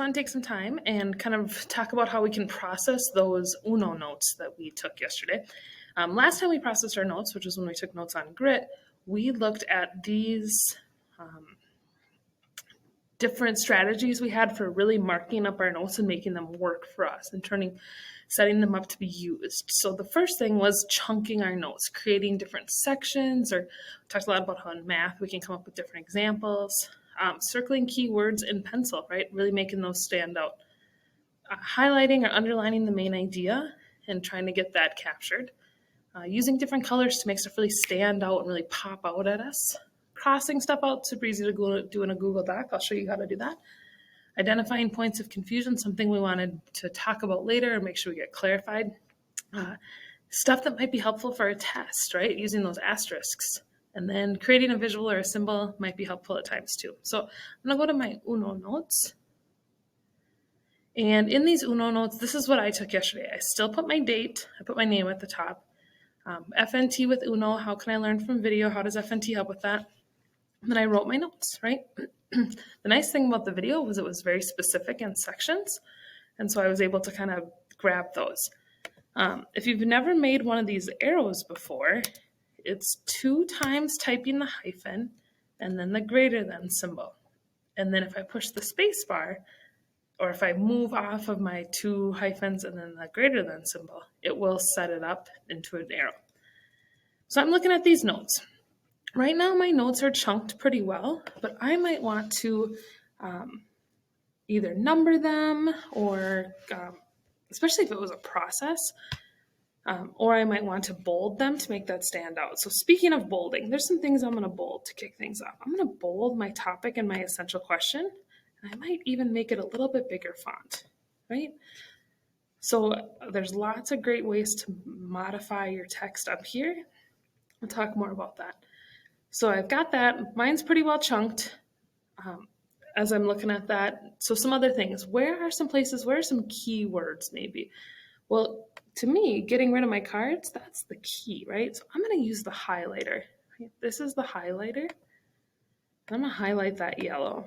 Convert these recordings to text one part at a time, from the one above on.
want to take some time and kind of talk about how we can process those Uno notes that we took yesterday. Last time we processed our notes, which was when we took notes on grit, we looked at these different strategies we had for really marking up our notes and making them work for us and setting them up to be used. So the first thing was chunking our notes, creating different sections, or we talked a lot about how in math we can come up with different examples, circling keywords in pencil, right? Really making those stand out. Highlighting or underlining the main idea and trying to get that captured. Using different colors to make stuff really stand out and really pop out at us. Crossing stuff out, super easy to do in a Google Doc. I'll show you how to do that. Identifying points of confusion, something we wanted to talk about later and make sure we get clarified. Stuff that might be helpful for a test, right? Using those asterisks. And then creating a visual or a symbol might be helpful at times too. So I'm gonna go to my Uno notes. And in these Uno notes, this is what I took yesterday. I still put my date, I put my name at the top. FNT with Uno, how can I learn from video? How does FNT help with that? And then I wrote my notes, right? The nice thing about the video was it was very specific in sections. And so I was able to kind of grab those. If you've never made one of these arrows before, it's 2 times typing the hyphen and then the greater than symbol. And then if I push the space bar, or if I move off of my 2 hyphens and then the greater than symbol, it will set it up into an arrow. So I'm looking at these notes. Right now, my notes are chunked pretty well, but I might want to either number them or, especially if it was a process, or I might want to bold them to make that stand out. So speaking of bolding, there's some things I'm going to bold to kick things off. I'm going to bold my topic and my essential question, and I might even make it a little bit bigger font, right? So there's lots of great ways to modify your text up here. We'll talk more about that. So I've got that. Mine's pretty well chunked as I'm looking at that. So some other things. Where are some keywords maybe? Well, to me, getting rid of my cards, that's the key, right? So I'm going to use the highlighter. Right? This is the highlighter. I'm going to highlight that yellow.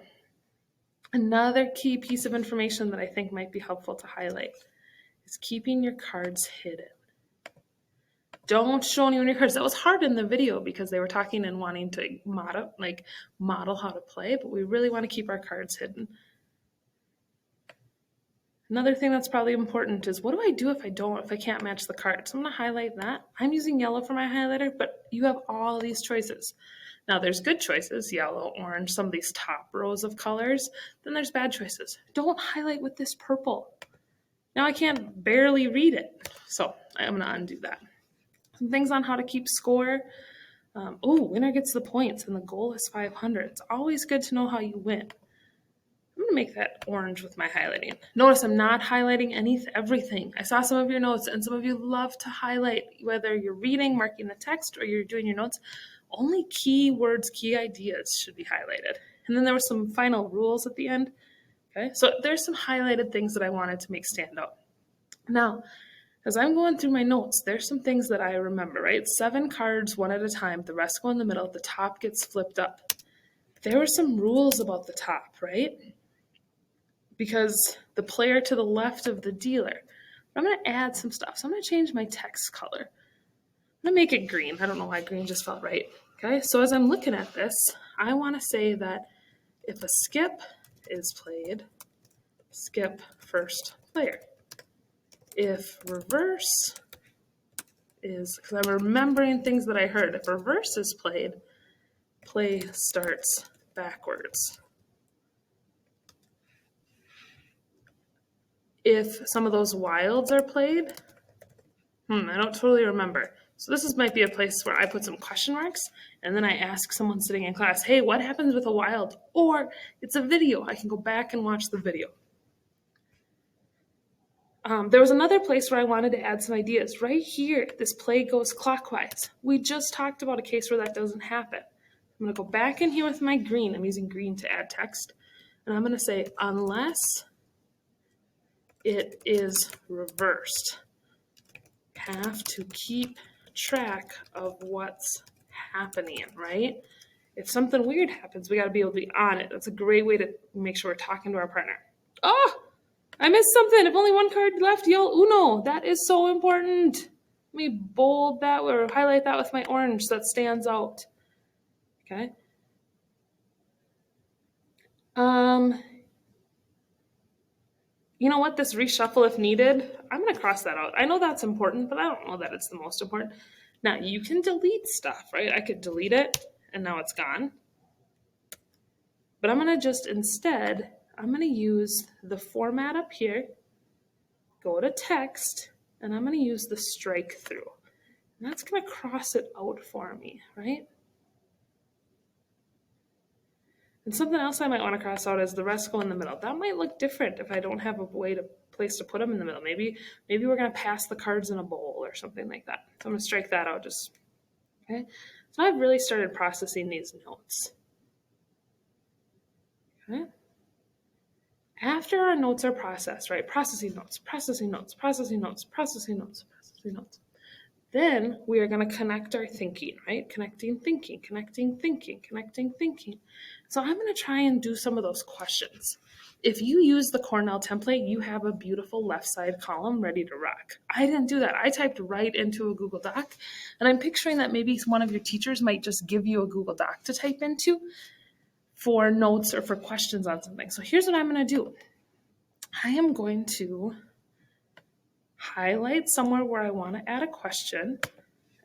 Another key piece of information that I think might be helpful to highlight is keeping your cards hidden. Don't show anyone your cards. That was hard in the video because they were talking and wanting to model how to play, but we really want to keep our cards hidden. Another thing that's probably important is what do I do if I can't match the cards? I'm going to highlight that. I'm using yellow for my highlighter, but you have all these choices. Now there's good choices, yellow, orange, some of these top rows of colors. Then there's bad choices. Don't highlight with this purple. Now I can't barely read it. So I'm going to undo that. Some things on how to keep score. Winner gets the points and the goal is 500. It's always good to know how you win. I'm going to make that orange with my highlighting. Notice I'm not highlighting everything. I saw some of your notes and some of you love to highlight, whether you're reading, marking the text, or you're doing your notes. Only key words, key ideas should be highlighted. And then there were some final rules at the end. Okay, so there's some highlighted things that I wanted to make stand out. Now, as I'm going through my notes, there's some things that I remember, right? 7 cards, one at a time. The rest go in the middle. The top gets flipped up. There were some rules about the top, right? Because the player to the left of the dealer. I'm going to add some stuff. So I'm going to change my text color. I'm going to make it green. I don't know why green just felt right. Okay, so as I'm looking at this, I want to say that if a skip is played, skip first player. If reverse is, because I'm remembering things that I heard, if reverse is played, play starts backwards. If some of those wilds are played, I don't totally remember. So this might be a place where I put some question marks and then I ask someone sitting in class, hey, what happens with a wild? Or it's a video. I can go back and watch the video. There was another place where I wanted to add some ideas. Right here, this play goes clockwise. We just talked about a case where that doesn't happen. I'm going to go back in here with my green. I'm using green to add text. And I'm going to say, unless it is reversed, have to keep track of what's happening, right? If something weird happens, we got to be able to be on it. That's a great way to make sure we're talking to our partner. Oh, I missed something. If only one card left, yell Uno. That is so important. Let me bold that or highlight that with my orange so that stands out. Okay. You know what? This reshuffle if needed, I'm going to cross that out. I know that's important, but I don't know that it's the most important. Now, you can delete stuff, right? I could delete it, and now it's gone. But I'm going to just instead, I'm going to use the format up here, go to text, and I'm going to use the strike through. And that's going to cross it out for me, right? And something else I might want to cross out is the rest go in the middle. That might look different if I don't have a place to put them in the middle. Maybe we're going to pass the cards in a bowl or something like that. So I'm going to strike that out just, okay? So I've really started processing these notes. Okay? After our notes are processed, right? Processing notes, processing notes, processing notes, processing notes, processing notes. Then we are going to connect our thinking, right? Connecting thinking, connecting thinking, connecting thinking. So I'm going to try and do some of those questions. If you use the Cornell template, you have a beautiful left side column ready to rock. I didn't do that. I typed right into a Google Doc, and I'm picturing that maybe one of your teachers might just give you a Google Doc to type into for notes or for questions on something. So here's what I'm going to do. I am going to highlight somewhere where I want to add a question,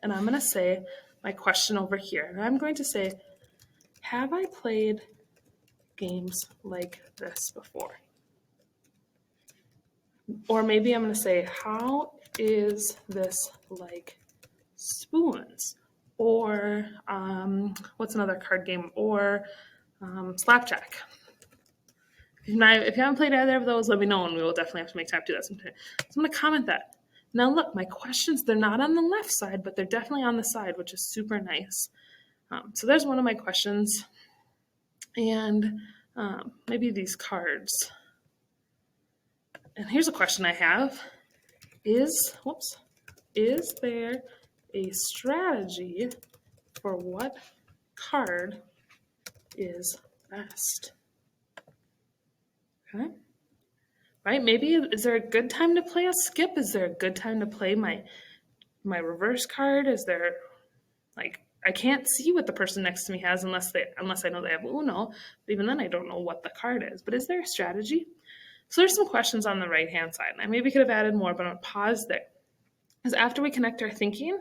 and I'm going to say my question over here. And I'm going to say, have I played games like this before? Or maybe I'm going to say, how is this like spoons? Or what's another card game? Or slapjack. If you haven't played either of those, let me know, and we will definitely have to make time to do that sometime. So I'm going to comment that. Now look, my questions, they're not on the left side, but they're definitely on the side, which is super nice. So there's one of my questions. And maybe these cards. And here's a question I have. Is there a strategy for what card is best? Okay. Right? Maybe is there a good time to play a skip? Is there a good time to play my reverse card? Is there I can't see what the person next to me has unless I know they have Uno. But even then I don't know what the card is. But is there a strategy? So there's some questions on the right hand side. And I maybe could have added more, but I'm gonna pause there. Because after we connect our thinking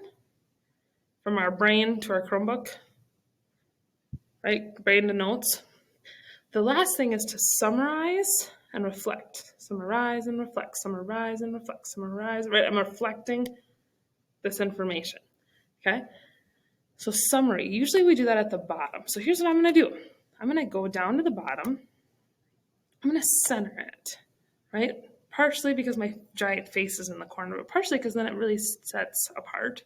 from our brain to our Chromebook, right? Brain to notes. The last thing is to summarize and reflect. Summarize and reflect, summarize and reflect, summarize, right? I'm reflecting this information, okay? So summary, usually we do that at the bottom. So here's what I'm gonna do. I'm gonna go down to the bottom. I'm gonna center it, right? Partially because my giant face is in the corner, but partially because then it really sets apart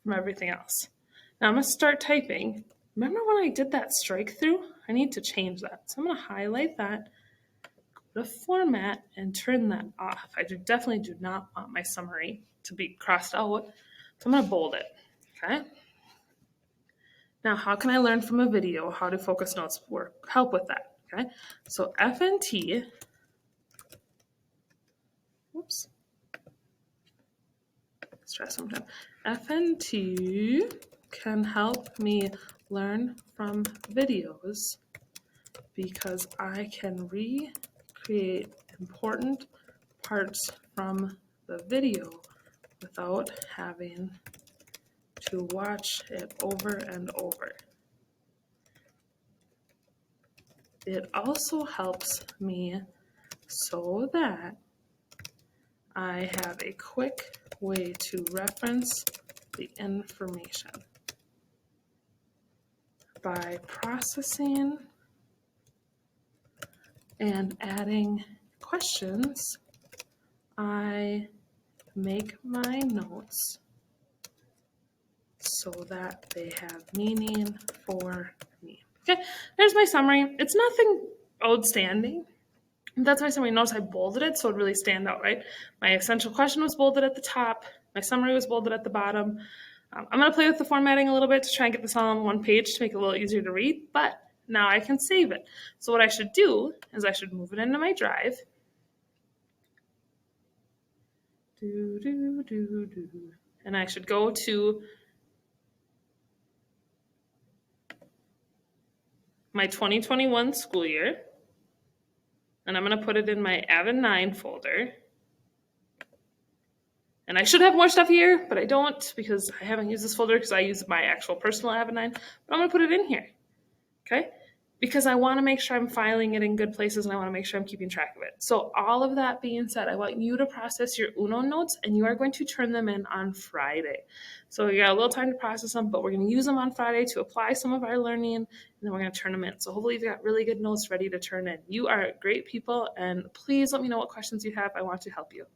from everything else. Now I'm gonna start typing. Remember when I did that strike through? I need to change that. So I'm gonna highlight that, go to format, and turn that off. I definitely do not want my summary to be crossed out. So I'm gonna bold it, okay? Now, how can I learn from a video how to focus notes help with that, okay? So FNT, whoops, let's try sometime. FNT can help me learn from videos because I can recreate important parts from the video without having to watch it over and over. It also helps me so that I have a quick way to reference the information. By processing and adding questions, I make my notes so that they have meaning for me. Okay, there's my summary. It's nothing outstanding. That's my summary. Notice I bolded it so it really stand out, right? My essential question was bolded at the top. My summary was bolded at the bottom. I'm going to play with the formatting a little bit to try and get this all on one page to make it a little easier to read, but now I can save it. So what I should do is I should move it into my drive. And I should go to my 2021 school year. And I'm going to put it in my Avid 9 folder. And I should have more stuff here, but I don't because I haven't used this folder because I use my actual personal Avid 9. But I'm going to put it in here, okay? Because I want to make sure I'm filing it in good places and I want to make sure I'm keeping track of it. So all of that being said, I want you to process your Uno notes and you are going to turn them in on Friday. So you got a little time to process them, but we're going to use them on Friday to apply some of our learning and then we're going to turn them in. So hopefully you've got really good notes ready to turn in. You are great people and please let me know what questions you have. I want to help you.